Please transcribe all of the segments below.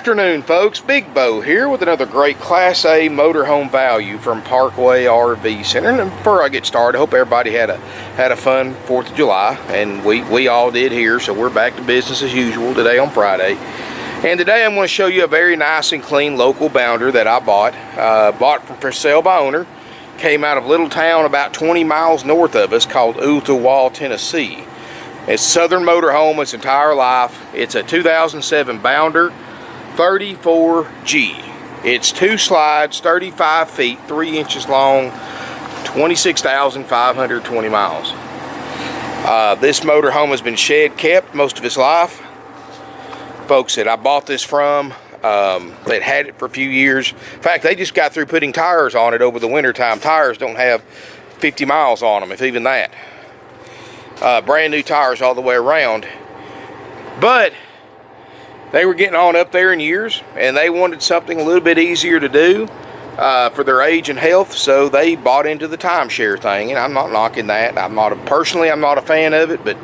Afternoon, folks. Big Bo here with another great Class A motorhome value from Parkway RV Center. And before I get started, I hope everybody had a fun 4th of July, and we all did here. So we're back to business as usual today on Friday. And today I'm going to show you a very nice and clean local bounder that I bought from For Sale by Owner. Came out of a little town about 20 miles north of us called Ooltewah, Tennessee. It's Southern motorhome its entire life. It's a 2007 Bounder 34G. It's 2 slides, 35 feet, 3 inches long, 26,520 miles. This motorhome has been shed kept most of its life. Folks that I bought this from, they'd had it for a few years. In fact, they just got through putting tires on it over the winter time. Tires don't have 50 miles on them, if even that. Brand new tires all the way around. But they were getting on up there in years, and they wanted something a little bit easier to do for their age and health, so they bought into the timeshare thing. And I'm not knocking that. Personally, I'm not a fan of it, but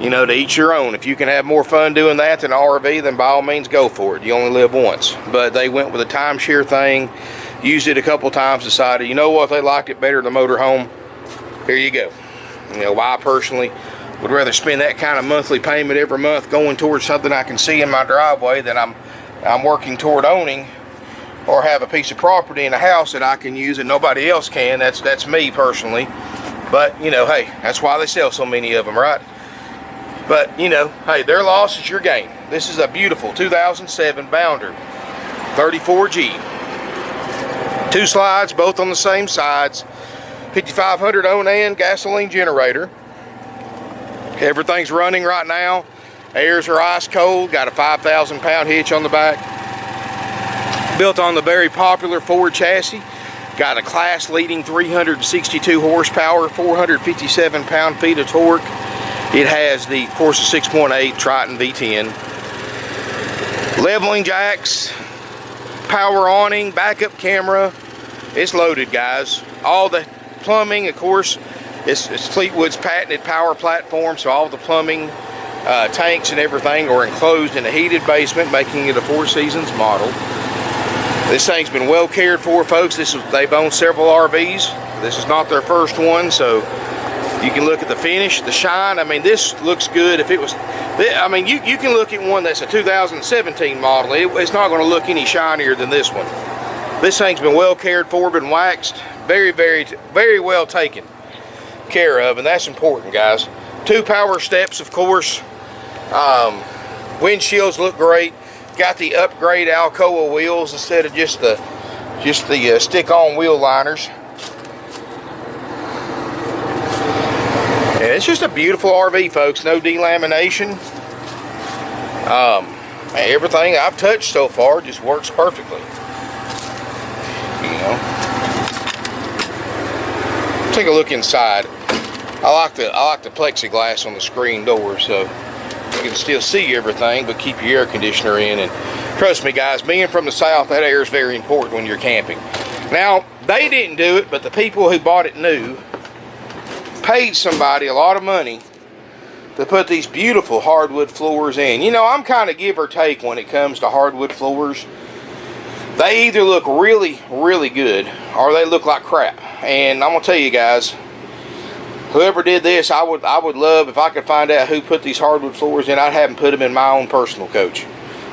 you know, to each your own. If you can have more fun doing that than RV, then by all means go for it. You only live once. But they went with a timeshare thing, used it a couple times, decided, you know what, they liked it better than the motorhome. Here you go. You know, I personally would rather spend that kind of monthly payment every month going towards something I can see in my driveway than I'm working toward owning, or have a piece of property in a house that I can use and nobody else can. That's me personally. But you know, hey, that's why they sell so many of them, right? But you know, hey, their loss is your gain. This is a beautiful 2007 Bounder 34G. 2 slides, both on the same sides. 5500 Onan gasoline generator. Everything's running right now. Airs are ice cold. Got a 5,000 pound hitch on the back. Built on the very popular Ford chassis. Got a class leading 362 horsepower, 457 pound-feet of torque. It has the, of course, the 6.8 Triton V10. Leveling jacks, power awning, backup camera. It's loaded, guys. All the plumbing, of course, it's Fleetwood's patented power platform, so all the plumbing, tanks and everything are enclosed in a heated basement, making it a 4 Seasons model. This thing's been well cared for, folks. They've owned several RVs. This is not their first one, so you can look at the finish, the shine. I mean, this looks good. If it was, I mean, you can look at one that's a 2017 model. It's not going to look any shinier than this one. This thing's been well cared for, been waxed, very, very, very well taken care of, and that's important, guys. 2 power steps, of course. Windshields look great. Got the upgrade Alcoa wheels instead of just the stick-on wheel liners. And it's just a beautiful RV, folks. No delamination. Everything I've touched so far just works perfectly. You know. Take a look inside. I like the plexiglass on the screen door, so you can still see everything, but keep your air conditioner in. And trust me, guys, being from the South, that air is very important when you're camping. Now, they didn't do it, but the people who bought it new paid somebody a lot of money to put these beautiful hardwood floors in. You know, I'm kind of give or take when it comes to hardwood floors. They either look really, really good, or they look like crap. And I'm gonna tell you guys, whoever did this, I would love if I could find out who put these hardwood floors in. I'd have them put them in my own personal coach.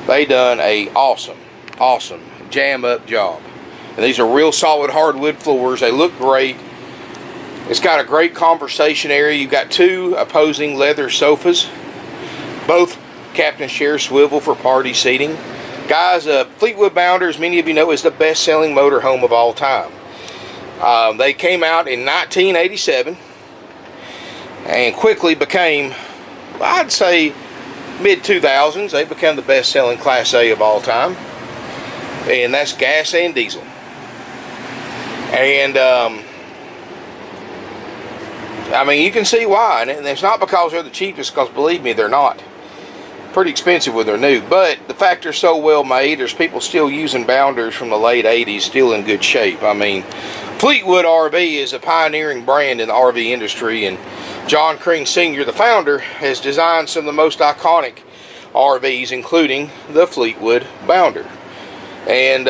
They done a awesome jam up job. And these are real solid hardwood floors. They look great. It's got a great conversation area. You've got 2 opposing leather sofas, both captain's chair swivel for party seating. Guys, Fleetwood Bounder, as many of you know, is the best-selling motorhome of all time. They came out in 1987 and quickly became, I'd say, mid-2000s. They became the best-selling Class A of all time, and that's gas and diesel. And I mean, you can see why, and it's not because they're the cheapest, because believe me, they're not. Pretty expensive when they're new, but the fact they're so well made, there's people still using Bounders from the late 80s, still in good shape. I mean, Fleetwood RV is a pioneering brand in the RV industry, and John Crean Sr., the founder, has designed some of the most iconic RVs, including the Fleetwood Bounder. And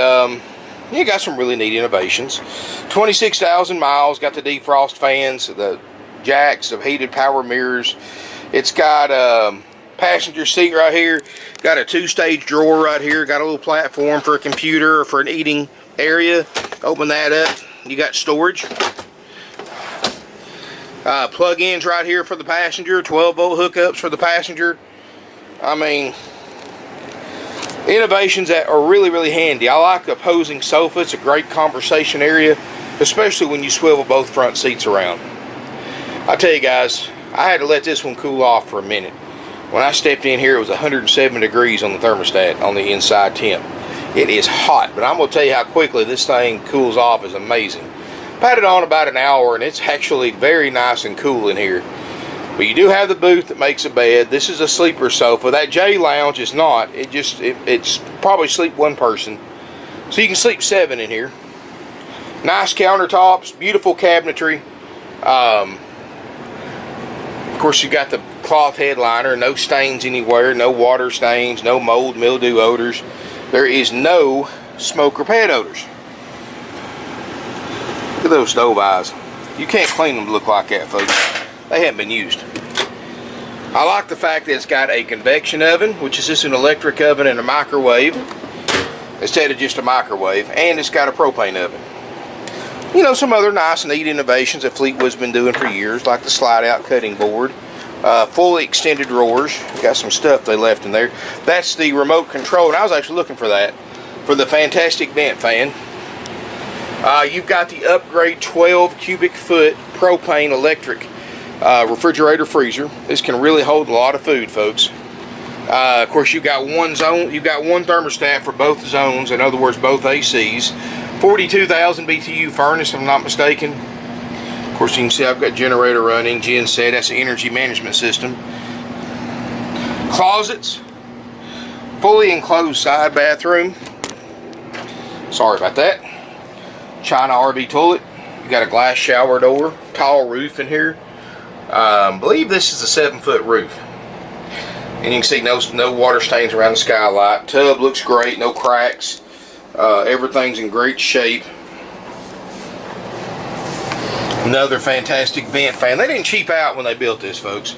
you got some really neat innovations. 26,000 miles, got the defrost fans, the jacks of heated power mirrors. It's got a passenger seat right here, got a 2-stage drawer right here, got a little platform for a computer or for an eating area. Open that up, you got storage. Plug-ins right here for the passenger, 12-volt hookups for the passenger. I mean, innovations that are really, really handy. I like the opposing sofa. It's a great conversation area, especially when you swivel both front seats around. I tell you guys, I had to let this one cool off for a minute. When I stepped in here, it was 107 degrees on the thermostat on the inside temp. It is hot, but I'm going to tell you how quickly this thing cools off is amazing. I've had it on about an hour, and it's actually very nice and cool in here. But you do have the booth that makes a bed. This is a sleeper sofa. That J Lounge is not. It's probably sleep one person. So you can sleep 7 in here. Nice countertops, beautiful cabinetry. Of course, you got the cloth headliner, no stains anywhere, no water stains, no mold, mildew odors. There is no smoke or pet odors. Look at those stove eyes. You can't clean them to look like that, folks. They haven't been used. I like the fact that it's got a convection oven, which is just an electric oven and a microwave, instead of just a microwave, and it's got a propane oven. You know, some other nice, neat innovations that Fleetwood's been doing for years, like the slide-out cutting board, fully extended drawers. Got some stuff they left in there. That's the remote control, and I was actually looking for that, for the fantastic vent fan. You've got the upgrade 12 cubic foot propane electric refrigerator freezer. This can really hold a lot of food, folks. Of course, you've got one zone, you've got one thermostat for both zones, in other words, both ACs. 42,000 BTU furnace, if I'm not mistaken. Of course, you can see I've got generator running, genset, that's the energy management system. Closets, fully enclosed side bathroom. Sorry about that. China RV toilet. You got a glass shower door, tall roof in here. I believe this is a 7-foot roof. And you can see no water stains around the skylight. Tub looks great, no cracks. Everything's in great shape. Another fantastic vent fan. They didn't cheap out when they built this, folks.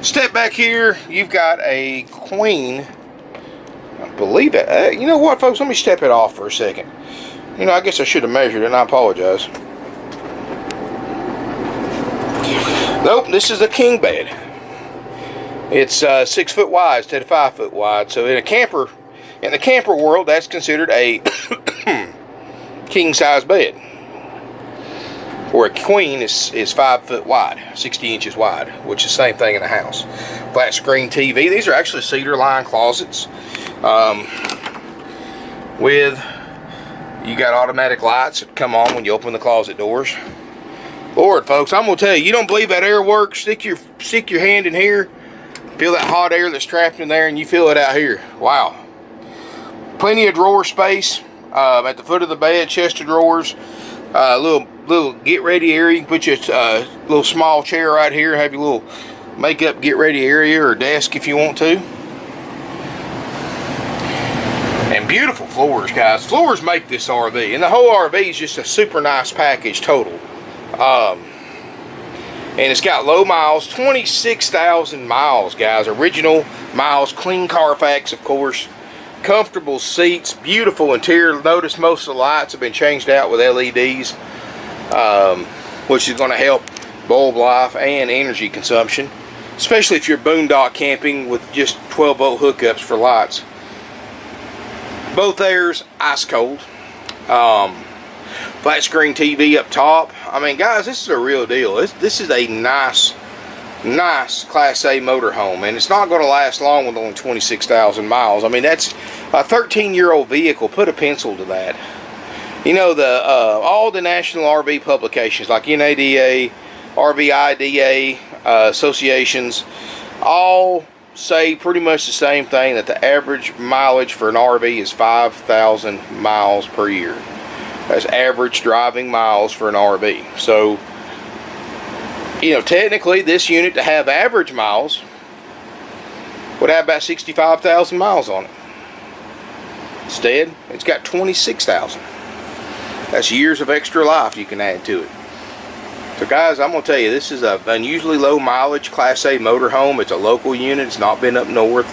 Step back here, you've got a queen. I believe it. You know what, folks? Let me step it off for a second. You know, I guess I should have measured it, and I apologize. Nope, this is a king bed. It's 6 foot wide instead of 5 foot wide. So in the camper world, that's considered a king size bed. Or a queen is 5 foot wide, 60 inches wide, which is the same thing in the house. Flat screen TV. These are actually cedar lined closets. You got automatic lights that come on when you open the closet doors. Lord, folks, I'm gonna tell you, you don't believe that air works? Stick your hand in here, feel that hot air that's trapped in there, and you feel it out here. Wow. Plenty of drawer space at the foot of the bed, chest of drawers, little get ready area. You can put your little small chair right here, have your little makeup get ready area or desk if you want to. And beautiful floors, guys. Floors make this RV, and the whole RV is just a super nice package total. And it's got low miles, 26,000 miles, guys. Original miles, clean Carfax, of course. Comfortable seats, beautiful interior. Notice most of the lights have been changed out with LEDs, which is going to help bulb life and energy consumption, especially if you're boondock camping with just 12-volt hookups for lights. Both airs ice cold. Flat screen TV up top. I mean, guys, this is a real deal. This is a nice Class A motorhome, and it's not going to last long with only 26,000 miles. I mean, that's a 13-year-old vehicle. Put a pencil to that. You know, all the national RV publications like NADA, RVIDA associations, all say pretty much the same thing, that the average mileage for an RV is 5,000 miles per year. That's average driving miles for an RV. So, you know, technically this unit to have average miles would have about 65,000 miles on it. Instead, it's got 26,000. That's years of extra life you can add to it. So guys, I'm going to tell you, this is an unusually low mileage Class A motorhome. It's a local unit. It's not been up north,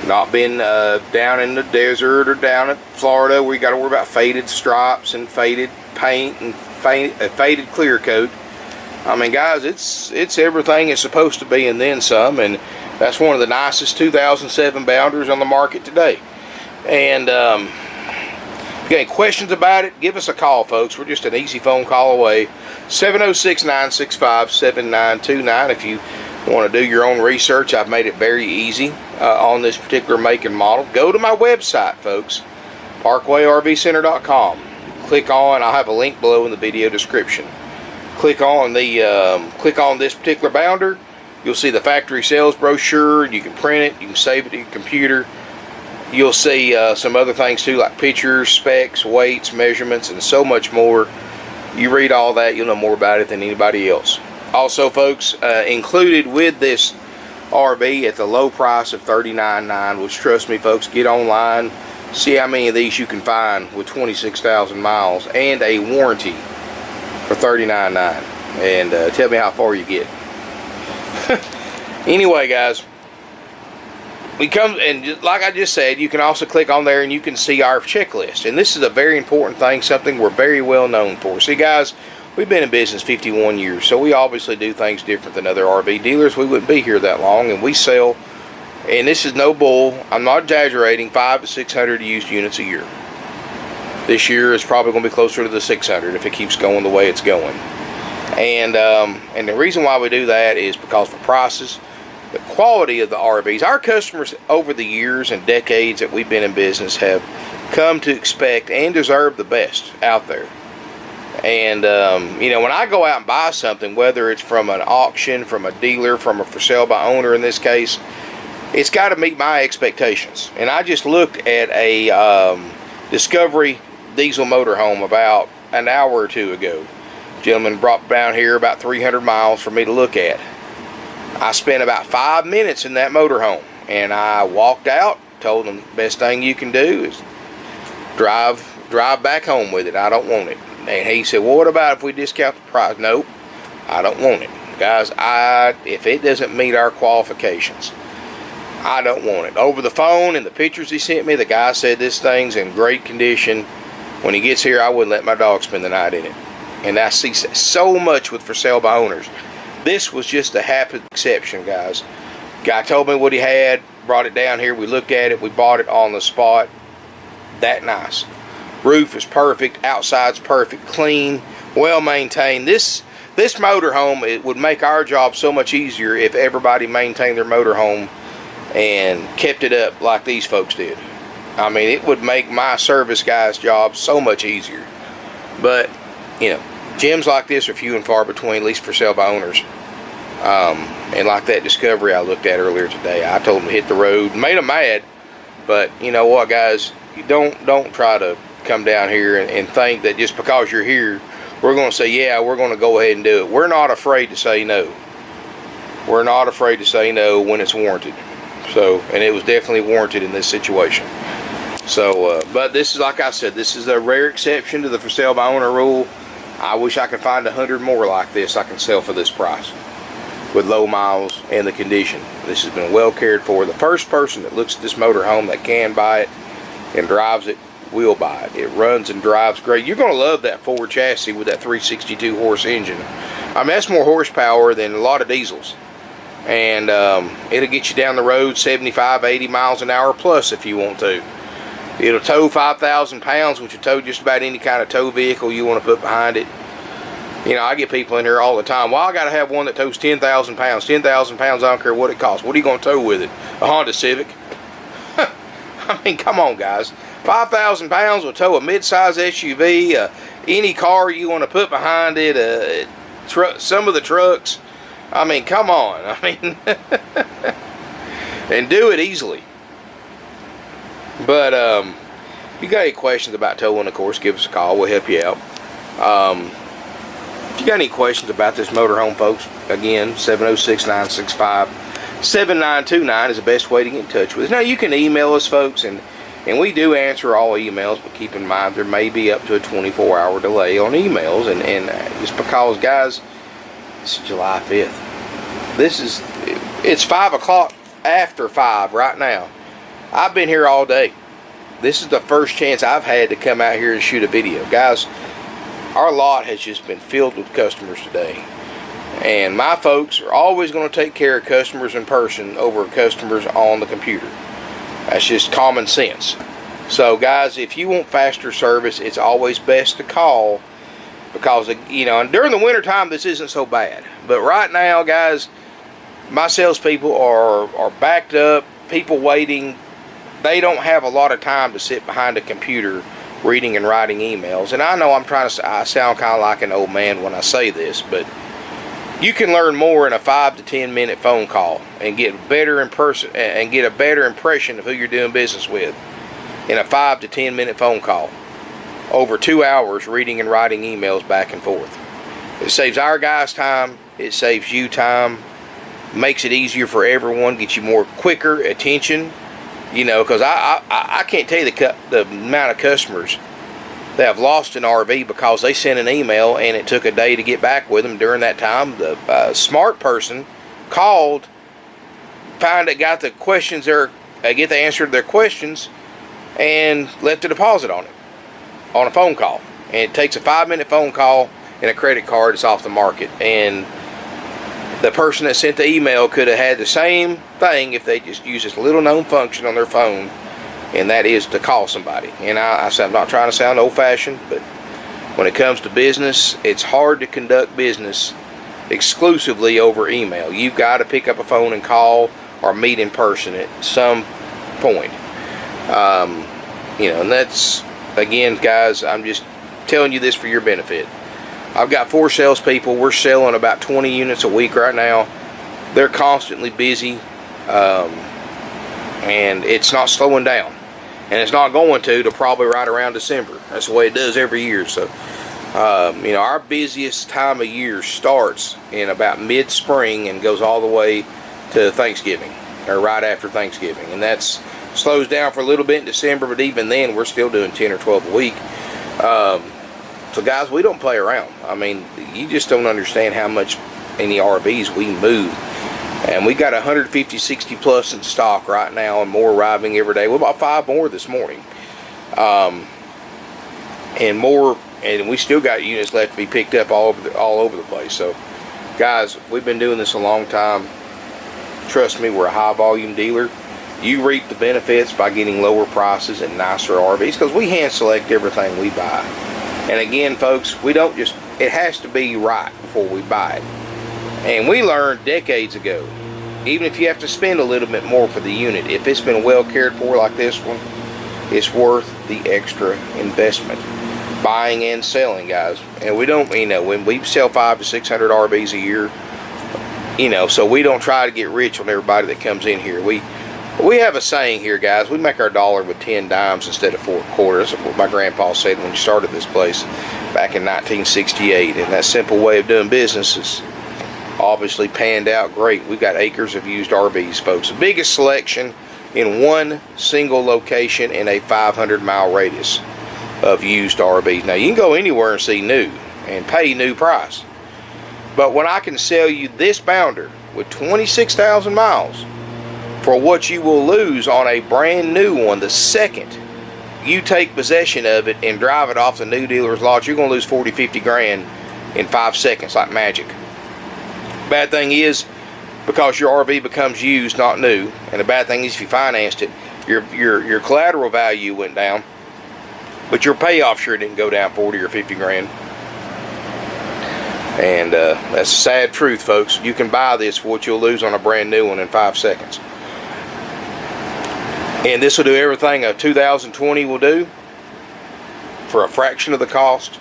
not been down in the desert or down in Florida where you got to worry about faded stripes and faded paint and faded clear coat. I mean, guys, it's everything it's supposed to be and then some, and that's one of the nicest 2007 Bounders on the market today. And if you got any questions about it, give us a call, folks. We're just an easy phone call away. 706-965-7929. If you want to do your own research, I've made it very easy on this particular make and model. Go to my website, folks, parkway-rv-center.com. Click on, I'll have a link below in the video description. Click on this particular Bounder. You'll see the factory sales brochure. You can print it. You can save it to your computer. You'll see some other things too, like pictures, specs, weights, measurements, and so much more. You read all that, you'll know more about it than anybody else. Also, folks, included with this RV at the low price of $39,900, which, trust me, folks, get online, see how many of these you can find with 26,000 miles and a warranty for $39,900, and tell me how far you get. Anyway, guys, we come, and just like I just said, you can also click on there and you can see our checklist. And this is a very important thing, something we're very well known for. See, guys, we've been in business 51 years, so we obviously do things different than other RV dealers. We wouldn't be here that long, and we sell, and this is no bull, I'm not exaggerating, 500 to 600 used units a year. This year is probably going to be closer to the 600 if it keeps going the way it's going. And the reason why we do that is because for prices, the quality of the RVs. Our customers over the years and decades that we've been in business have come to expect and deserve the best out there. And you know, when I go out and buy something, whether it's from an auction, from a dealer, from a for sale by owner in this case, it's got to meet my expectations. And I just looked at a Discovery diesel motorhome about an hour or two ago. Gentleman brought down here about 300 miles for me to look at. I spent about 5 minutes in that motorhome, and I walked out, told him the best thing you can do is drive back home with it. I don't want it. And he said, well, what about if we discount the price? Nope, I don't want it. Guys, if it doesn't meet our qualifications, I don't want it. Over the phone and the pictures he sent me, the guy said this thing's in great condition. When he gets here, I wouldn't let my dog spend the night in it. And I see so much with for sale by owners. This was just a happy exception, guys. Guy told me what he had, brought it down here, we looked at it, we bought it on the spot. That nice. Roof is perfect, outside's perfect, clean, well maintained. This motorhome, it would make our job so much easier if everybody maintained their motorhome and kept it up like these folks did. I mean, it would make my service guys' job so much easier. But, you know, gems like this are few and far between, at least for sale by owners. And like that Discovery I looked at earlier today, I told them to hit the road, made them mad. But you know what, guys, you don't try to come down here and think that just because you're here, we're going to say, yeah, we're going to go ahead and do it. We're not afraid to say no. We're not afraid to say no when it's warranted. So, and it was definitely warranted in this situation. So, but this is, like I said, this is a rare exception to the for sale by owner rule. I wish I could find 100 more like this I can sell for this price with low miles and the condition. This has been well cared for. The first person that looks at this motorhome that can buy it and drives it will buy it. It runs and drives great. You're going to love that Ford chassis with that 362 horse engine. I mean, that's more horsepower than a lot of diesels. And it'll get you down the road 75, 80 miles an hour plus if you want to. It'll tow 5,000 pounds, which will tow just about any kind of tow vehicle you want to put behind it. You know, I get people in here all the time, well, I got to have one that tows 10,000 pounds. 10,000 pounds, I don't care what it costs. What are you going to tow with it? A Honda Civic? I mean, come on, guys. 5,000 pounds will tow a mid-size SUV, any car you want to put behind it, some of the trucks. I mean, come on. I mean, and do it easily. But if you got any questions about towing, of course, give us a call. We'll help you out. If you got any questions about this motorhome, folks, again, 706-965-7929. 7929 is the best way to get in touch with us. Now, you can email us, folks, and we do answer all emails, but keep in mind there may be up to a 24-hour delay on emails, and just because, guys, it's July 5th. It's 5 o'clock after 5 right now. I've been here all day. This is the first chance I've had to come out here and shoot a video. Guys, our lot has just been filled with customers today. And my folks are always going to take care of customers in person over customers on the computer. That's just common sense. So, guys, if you want faster service, it's always best to call, because, you know, and during the wintertime, this isn't so bad. But right now, guys, my salespeople are backed up, people waiting. They don't have a lot of time to sit behind a computer reading and writing emails. And I know I sound kind of like an old man when I say this, but you can learn more in a 5 to 10 minute phone call and get a better impression of who you're doing business with in a 5 to 10 minute phone call over 2 hours reading and writing emails back and forth. It saves our guys time. It saves you time. Makes it easier for everyone. Gets you more quicker attention. You know, because I can't tell you the amount of customers that have lost an RV because they sent an email and it took a day to get back with them. During that time, the smart person called, got the questions get the answer to their questions, and left a deposit on it on a phone call. And it takes a 5-minute phone call and a credit card. It's off the market. And the person that sent the email could have had the same thing if they just used this little known function on their phone, and that is to call somebody. And I said, I'm not trying to sound old-fashioned, but when it comes to business, it's hard to conduct business exclusively over email. You've got to pick up a phone and call or meet in person at some point. You know, and that's, again, guys, I'm just telling you this for your benefit. I've got 4 salespeople. We're selling about 20 units a week right now. They're constantly busy, and it's not slowing down. And it's not going to probably right around December. That's the way it does every year. So, you know, our busiest time of year starts in about mid-spring and goes all the way to Thanksgiving, or right after Thanksgiving. And that's slows down for a little bit in December, but even then, we're still doing 10 or 12 a week. So, guys, we don't play around. I mean, you just don't understand how much in the RVs we move. And we got 150, 60 plus in stock right now, and more arriving every day. We bought 5 more this morning. And we still got units left to be picked up all over the place. So, guys, we've been doing this a long time. Trust me, we're a high volume dealer. You reap the benefits by getting lower prices and nicer RVs, because we hand select everything we buy. And again, folks, we don't just, it has to be right before we buy it. And we learned decades ago, even if you have to spend a little bit more for the unit, if it's been well cared for like this one, it's worth the extra investment. Buying and selling, guys. And we don't, you know, when we sell 500 to 600 RVs a year, you know, so we don't try to get rich on everybody that comes in here. We have a saying here, guys. We make our dollar with 10 dimes instead of 4 quarters. That's what my grandpa said when he started this place back in 1968. And that simple way of doing business is obviously panned out great. We've got acres of used RVs, folks. The biggest selection in one single location in a 500-mile radius of used RVs. Now, you can go anywhere and see new and pay new price. But when I can sell you this Bounder with 26,000 miles for what you will lose on a brand new one, the second you take possession of it and drive it off the new dealer's lot, you're going to lose 40, 50 grand in 5 seconds like magic. Bad thing is, because your RV becomes used, not new, and the bad thing is if you financed it, your collateral value went down, but your payoff sure didn't go down 40 or 50 grand. And that's a sad truth, folks. You can buy this for what you'll lose on a brand new one in 5 seconds. And this will do everything a 2020 will do for a fraction of the cost.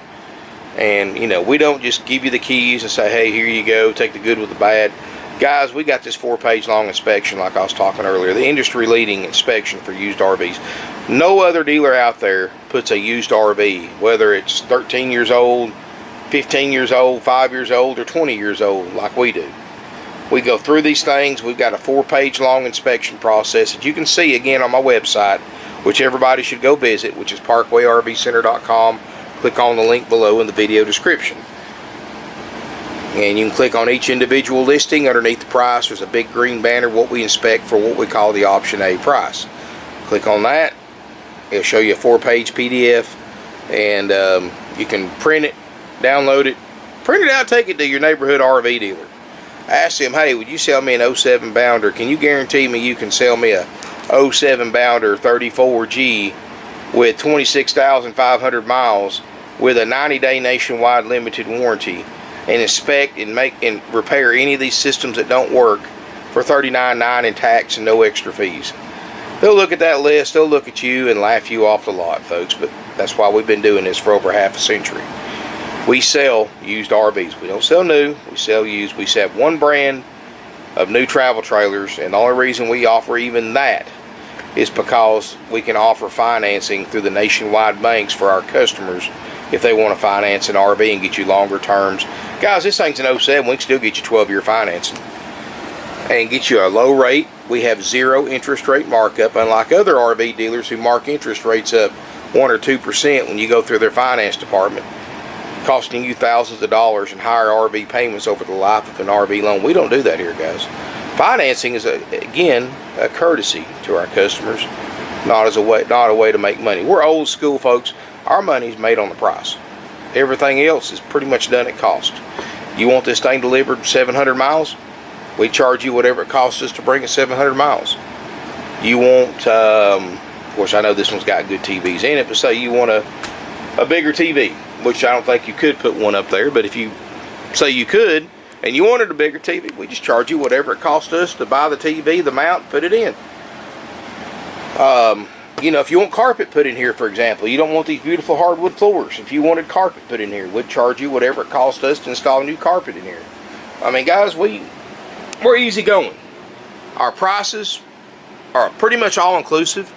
And, you know, we don't just give you the keys and say, hey, here you go, take the good with the bad. Guys, we got this 4-page long inspection like I was talking earlier, the industry-leading inspection for used RVs. No other dealer out there puts a used RV, whether it's 13 years old, 15 years old, 5 years old, or 20 years old like we do. We go through these things. We've got a 4-page long inspection process that you can see again on my website, which everybody should go visit, which is parkwayrvcenter.com. Click on the link below in the video description. And you can click on each individual listing. Underneath the price, there's a big green banner, what we inspect for what we call the option A price. Click on that. It'll show you a 4-page PDF, and you can print it, download it, print it out, take it to your neighborhood RV dealer. Ask them, hey, would you sell me an 07 Bounder? Can you guarantee me you can sell me a 07 Bounder 34G with 26,500 miles with a 90-day nationwide limited warranty, and inspect and make and repair any of these systems that don't work for $39.9 in tax and no extra fees? They'll look at that list, they'll look at you and laugh you off the lot, folks, but that's why we've been doing this for over half a century. We sell used RVs. We don't sell new, we sell used. We sell one brand of new travel trailers, and the only reason we offer even that is because we can offer financing through the nationwide banks for our customers if they want to finance an RV and get you longer terms. Guys, this thing's an 07, we can still get you 12-year financing and get you a low rate. We have 0 interest rate markup, unlike other RV dealers who mark interest rates up 1 or 2% when you go through their finance department, costing you thousands of dollars in higher RV payments over the life of an RV loan. We don't do that here, guys. Financing is, again, a courtesy to our customers, not a way to make money. We're old school, folks. Our money's made on the price. Everything else is pretty much done at cost. You want this thing delivered 700 miles? We charge you whatever it costs us to bring it 700 miles. You want, of course, I know this one's got good TVs in it, but say you want a bigger TV, which I don't think you could put one up there, but if you say you could, and you wanted a bigger TV, we just charge you whatever it cost us to buy the TV, the mount, put it in. You know, if you want carpet put in here, for example, you don't want these beautiful hardwood floors. If you wanted carpet put in here, we'd charge you whatever it cost us to install new carpet in here. I mean, guys, we're easy going. Our prices are pretty much all inclusive.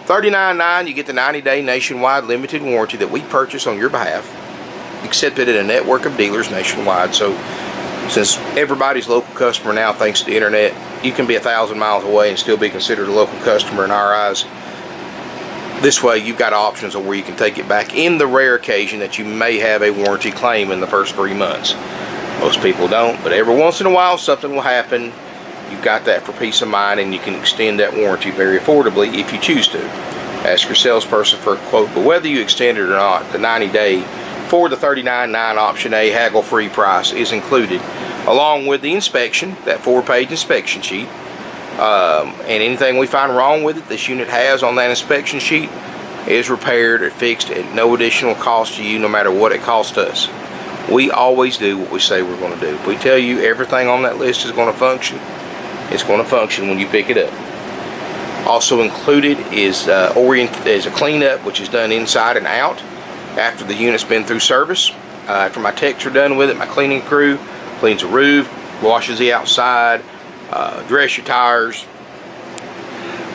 $39.9, you get the 90-day nationwide limited warranty that we purchase on your behalf, accepted at a network of dealers nationwide. So since everybody's local customer now, thanks to the internet, you can be 1,000 miles away and still be considered a local customer in our eyes. This way you've got options of where you can take it back in the rare occasion that you may have a warranty claim in the first 3 months. Most people don't, but every once in a while something will happen. You've got that for peace of mind, and you can extend that warranty very affordably if you choose to. Ask your salesperson for a quote, but whether you extend it or not, the 90-day for the $39.9 option A haggle-free price is included, along with the inspection, that 4-page inspection sheet. And anything we find wrong with it, this unit has on that inspection sheet, is repaired or fixed at no additional cost to you, no matter what it costs us. We always do what we say we're going to do. If we tell you everything on that list is going to function, it's going to function when you pick it up. Also included is a cleanup, which is done inside and out after the unit's been through service. After my techs are done with it, my cleaning crew cleans the roof, washes the outside, dress your tires.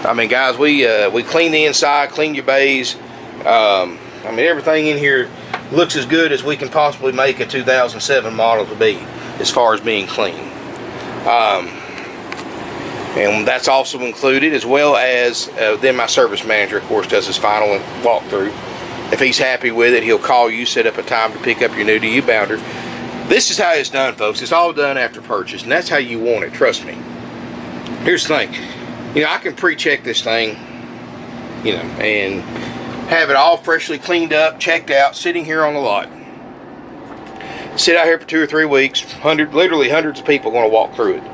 I mean, guys, we clean the inside, clean your bays. I mean, everything in here looks as good as we can possibly make a 2007 model to be, as far as being clean. And that's also included, as well as then my service manager, of course, does his final walkthrough. If he's happy with it, he'll call you, set up a time to pick up your new to you Bounder. This is how it's done, folks. It's all done after purchase, and that's how you want it, trust me. Here's the thing. You know, I can pre-check this thing, you know, and have it all freshly cleaned up, checked out, sitting here on the lot. Sit out here for 2 or 3 weeks. Literally hundreds of people are going to walk through it.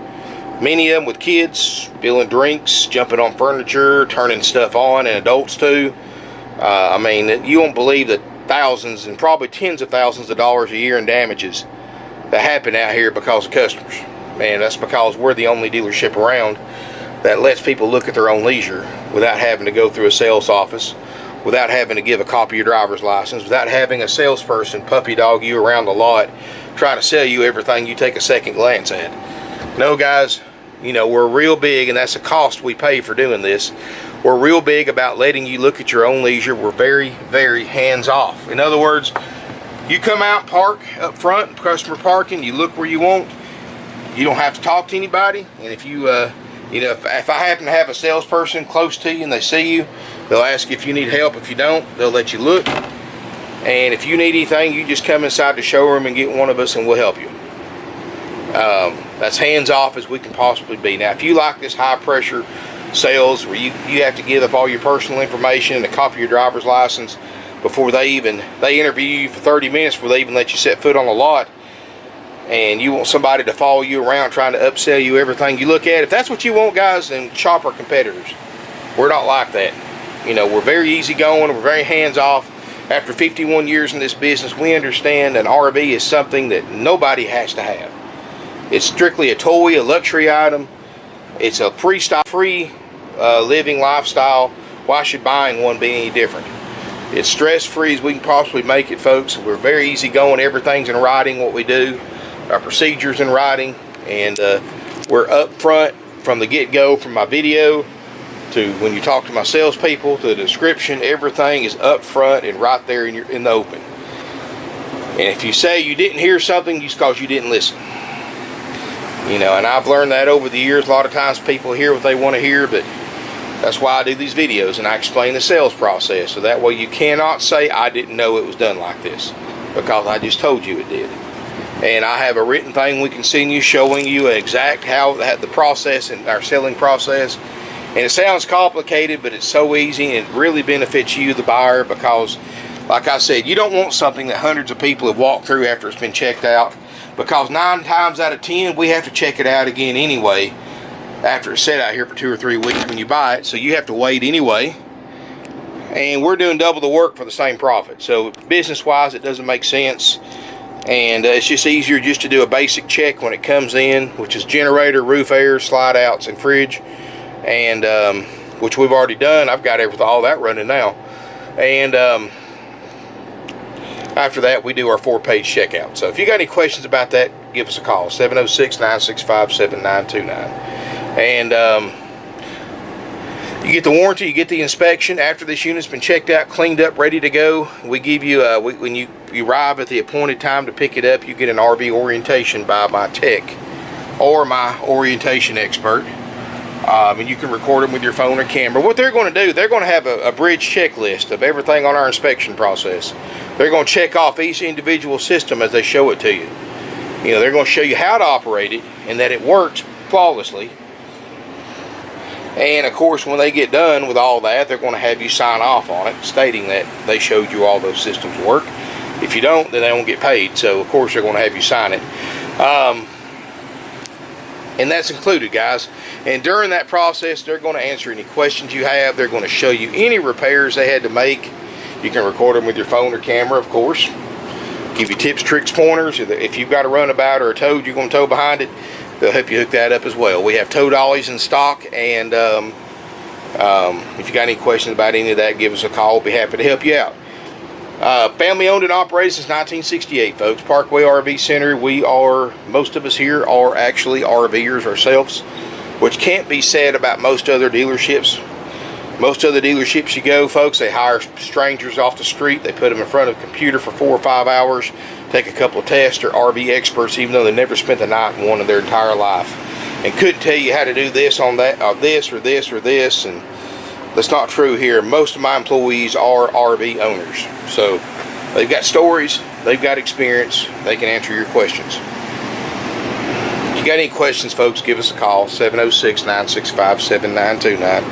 Many of them with kids, spilling drinks, jumping on furniture, turning stuff on, and adults too. I mean, you won't believe the thousands and probably tens of thousands of dollars a year in damages that happen out here because of customers. Man, that's because we're the only dealership around that lets people look at their own leisure without having to go through a sales office, without having to give a copy of your driver's license, without having a salesperson puppy dog you around the lot trying to sell you everything you take a second glance at. No, guys, you know, we're real big, and that's a cost we pay for doing this. We're real big about letting you look at your own leisure. We're very, very hands-off. In other words, you come out, park up front, customer parking, you look where you want. You don't have to talk to anybody, and if you you know, if I happen to have a salesperson close to you and they see you, they'll ask you if you need help. If you don't, they'll let you look. And if you need anything, you just come inside the showroom and get one of us and we'll help you. That's hands off as we can possibly be. Now, if you like this high pressure sales where you have to give up all your personal information and a copy of your driver's license before they interview you for 30 minutes before they even let you set foot on the lot, and you want somebody to follow you around trying to upsell you everything you look at, if that's what you want, guys, then shop our competitors. We're not like that. You know, we're very easygoing, we're very hands-off. After 51 years in this business, we understand an RV is something that nobody has to have. It's strictly a toy, a luxury item. It's a free living lifestyle. Why should buying one be any different? It's stress-free as we can possibly make it, folks. We're very easygoing. Everything's in writing, what we do. Our procedures in writing, and we're up front from the get-go, from my video to when you talk to my salespeople to the description. Everything is up front and right there in the open. And if you say you didn't hear something, just because you didn't listen. You know, and I've learned that over the years. A lot of times people hear what they want to hear, but that's why I do these videos and I explain the sales process, so that way you cannot say I didn't know it was done like this, because I just told you it did. And I have a written thing we can send you showing you exact how the process and our selling process. And it sounds complicated, but it's so easy, and it really benefits you, the buyer, because like I said, you don't want something that hundreds of people have walked through after it's been checked out, because 9 times out of 10 we have to check it out again anyway after it's set out here for 2 or 3 weeks when you buy it. So you have to wait anyway, and we're doing double the work for the same profit. So business wise, it doesn't make sense. And it's just easier just to do a basic check when it comes in, which is generator, roof air, slide outs, and fridge, and which we've already done. I've got all that running now. And after that, we do our 4-page checkout. So if you got any questions about that, give us a call, 706-965-7929. And you get the warranty, you get the inspection. After this unit's been checked out, cleaned up, ready to go, we give you, when you arrive at the appointed time to pick it up, you get an RV orientation by my tech or my orientation expert. And you can record them with your phone or camera. What they're going to do, they're going to have a bridge checklist of everything on our inspection process. They're going to check off each individual system as they show it to you. You know, they're going to show you how to operate it and that it works flawlessly. And of course, when they get done with all that, they're going to have you sign off on it, stating that they showed you all those systems work. If you don't, then they won't get paid. So of course, they're going to have you sign it. And that's included, guys. And during that process, they're going to answer any questions you have. They're going to show you any repairs they had to make. You can record them with your phone or camera, of course. Give you tips, tricks, pointers. If you've got a runabout or a tow you're going to tow behind it, they'll help you hook that up as well. We have tow dollies in stock, and if you got any questions about any of that, give us a call. We'll be happy to help you out. Family owned and operated since 1968, folks. Parkway RV Center. Most of us here are actually RVers ourselves, which can't be said about most other dealerships. Most other dealerships you go, folks, they hire strangers off the street. They put them in front of a computer for 4 or 5 hours, take a couple of tests. They're RV experts, even though they never spent the night in one in their entire life, and couldn't tell you how to do this on that, or this, or this, or this. And that's not true here. Most of my employees are RV owners, so they've got stories, they've got experience, they can answer your questions. If you got any questions, folks, give us a call, 706-965-7929.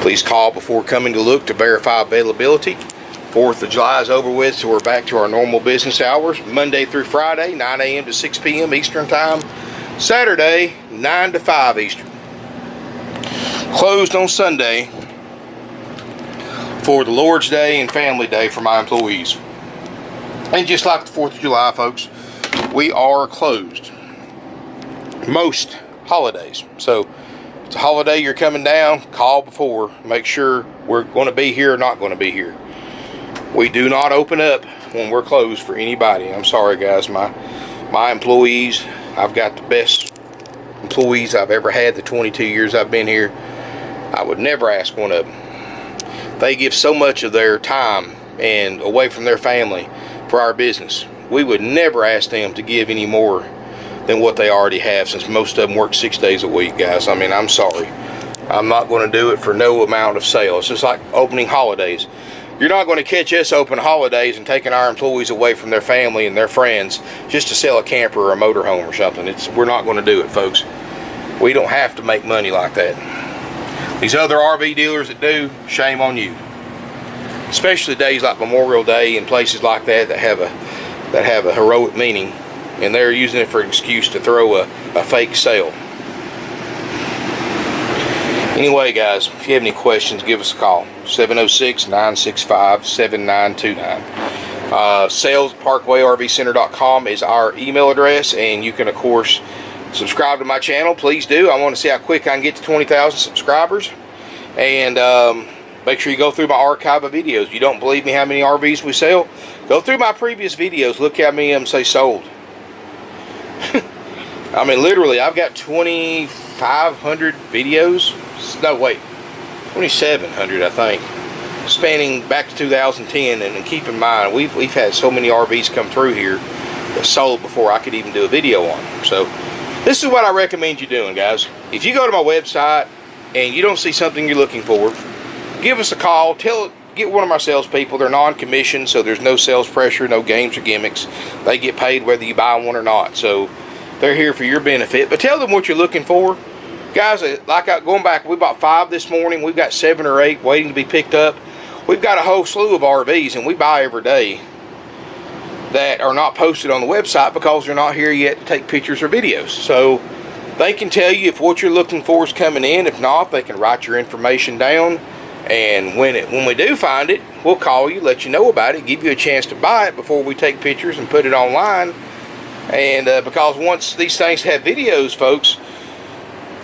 Please call before coming to look to verify availability. 4th of July is over with, so we're back to our normal business hours, Monday through Friday, 9 a.m. to 6 p.m. Eastern Time. Saturday, 9 to 5 Eastern. Closed on Sunday for the Lord's Day and Family Day for my employees. And just like the 4th of July, folks, we are closed most holidays. So if it's a holiday you're coming down, call before. Make sure we're going to be here or not going to be here. We do not open up when we're closed for anybody. I'm sorry, guys. My employees, I've got the best employees I've ever had the 22 years I've been here. I would never ask one of them. They give so much of their time and away from their family for our business. We would never ask them to give any more than what they already have, since most of them work 6 days a week, guys. I mean, I'm sorry. I'm not going to do it for no amount of sale. It's just like opening holidays. You're not going to catch us open holidays and taking our employees away from their family and their friends just to sell a camper or a motorhome or something. We're not going to do it, folks. We don't have to make money like that. These other RV dealers that do, shame on you. Especially days like Memorial Day and places like that that have a heroic meaning, and they're using it for an excuse to throw a fake sale. Anyway, guys, if you have any questions, give us a call. 706-965-7929. Sales@parkway-rv-center.com is our email address, and you can, of course, subscribe to my channel. Please do. I want to see how quick I can get to 20,000 subscribers. And make sure you go through my archive of videos. If you don't believe me how many RVs we sell, go through my previous videos. Look how many of them say sold. I mean, literally, I've got 2,500 videos. No, wait, 2,700, I think, spanning back to 2010. And keep in mind, we've had so many RVs come through here that sold before I could even do a video on them. So this is what I recommend you doing, guys. If you go to my website and you don't see something you're looking for, give us a call. Get one of my salespeople. They're non-commissioned, so there's no sales pressure, no games or gimmicks. They get paid whether you buy one or not. So they're here for your benefit. But tell them what you're looking for. Guys, going back, we bought 5 this morning. We've got 7 or 8 waiting to be picked up. We've got a whole slew of RVs, and we buy every day, that are not posted on the website because they're not here yet to take pictures or videos. So they can tell you if what you're looking for is coming in. If not, they can write your information down. And when we do find it, we'll call you, let you know about it, give you a chance to buy it before we take pictures and put it online. And because once these things have videos, folks,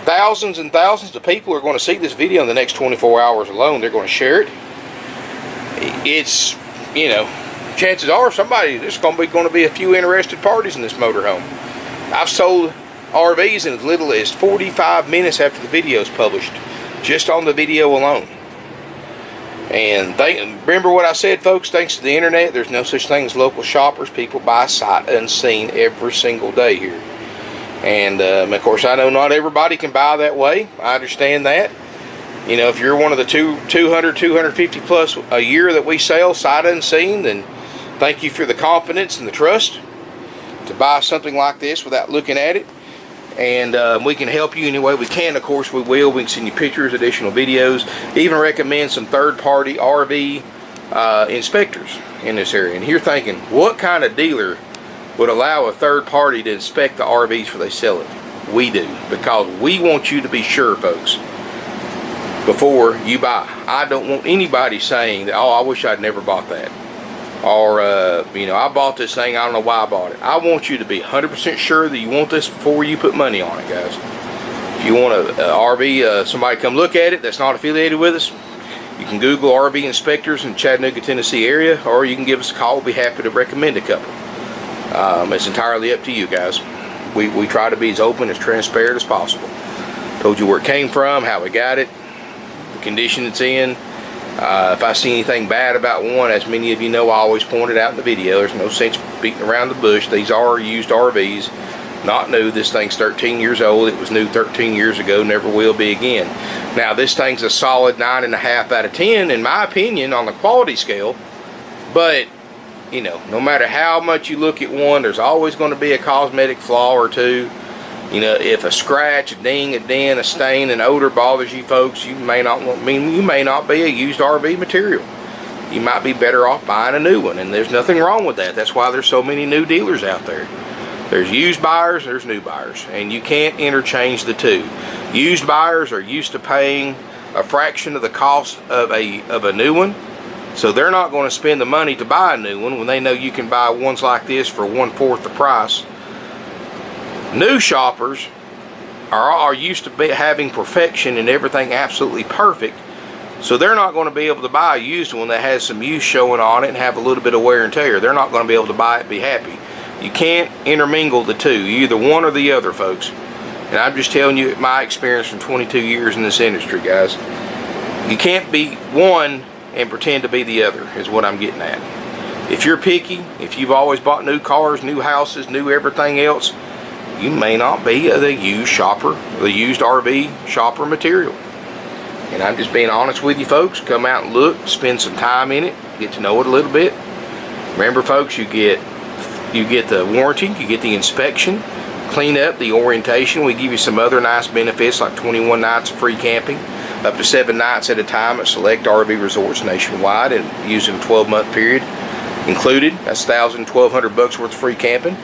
thousands and thousands of people are going to see this video in the next 24 hours alone. They're going to share it. It's, you know, chances are there's going to be a few interested parties in this motorhome. I've sold RVs in as little as 45 minutes after the video is published, just on the video alone. And remember what I said, folks, thanks to the internet, there's no such thing as local shoppers. People buy sight unseen every single day here. And of course, I know not everybody can buy that way. I understand that. You know, if you're one of the 200, 250 plus a year that we sell sight unseen, then thank you for the confidence and the trust to buy something like this without looking at it. And we can help you any way we can. Of course, we will. We can send you pictures, additional videos, even recommend some third-party RV inspectors in this area. And you're thinking, what kind of dealer would allow a third party to inspect the RVs before they sell it? We do, because we want you to be sure, folks, before you buy. I don't want anybody saying that, oh, I wish I'd never bought that, or you know, I bought this thing, I don't know why I bought it. I want you to be 100% sure that you want this before you put money on it, guys. If you want a RV, somebody come look at it that's not affiliated with us, you can Google RV inspectors in Chattanooga, Tennessee area, or you can give us a call. We'll be happy to recommend a couple. It's entirely up to you, guys. We try to be as open, as transparent as possible. Told you where it came from, how we got it, the condition it's in. If I see anything bad about one, as many of you know, I always point it out in the video. There's no sense beating around the bush. These are used RVs, not new. This thing's 13 years old. It was new 13 years ago, never will be again. Now, this thing's a solid 9.5 out of 10, in my opinion, on the quality scale. But you know, no matter how much you look at one, there's always going to be a cosmetic flaw or two. You know, if a scratch, a ding, a dent, a stain, an odor bothers you, folks, you may not be a used RV material. You might be better off buying a new one, and there's nothing wrong with that. That's why there's so many new dealers out there. There's used buyers, there's new buyers, and you can't interchange the two. Used buyers are used to paying a fraction of the cost of a new one. So they're not going to spend the money to buy a new one when they know you can buy ones like this for 1/4 the price. New shoppers are used to having perfection and everything absolutely perfect. So they're not going to be able to buy a used one that has some use showing on it and have a little bit of wear and tear. They're not going to be able to buy it and be happy. You can't intermingle the two. You're either one or the other, folks. And I'm just telling you my experience from 22 years in this industry, guys. You can't be one and pretend to be the other, is what I'm getting at. If you're picky, if you've always bought new cars, new houses, new everything else, you may not be the used RV shopper material. And I'm just being honest with you folks. Come out and look, spend some time in it, get to know it a little bit. Remember folks, you get the warranty, you get the inspection, clean up, the orientation. We give you some other nice benefits like 21 nights of free camping, up to 7 nights at a time at select RV resorts nationwide, and using a 12-month period included. That's $1,200 worth of free camping.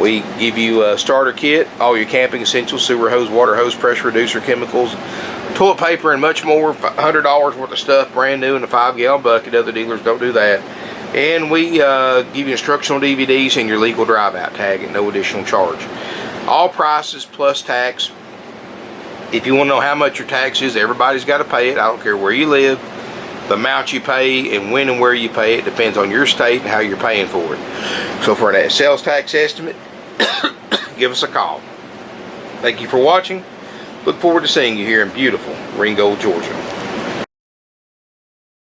We give you a starter kit, all your camping essentials, sewer hose, water hose, pressure reducer, chemicals, toilet paper, and much more. $100 worth of stuff brand new in a 5-gallon bucket. Other dealers don't do that. And we give you instructional DVDs and your legal drive-out tag at no additional charge. All prices plus tax. If you want to know how much your tax is, everybody's got to pay it. I don't care where you live. The amount you pay and when and where you pay it depends on your state and how you're paying for it. So for that sales tax estimate, give us a call. Thank you for watching. Look forward to seeing you here in beautiful Ringgold, Georgia.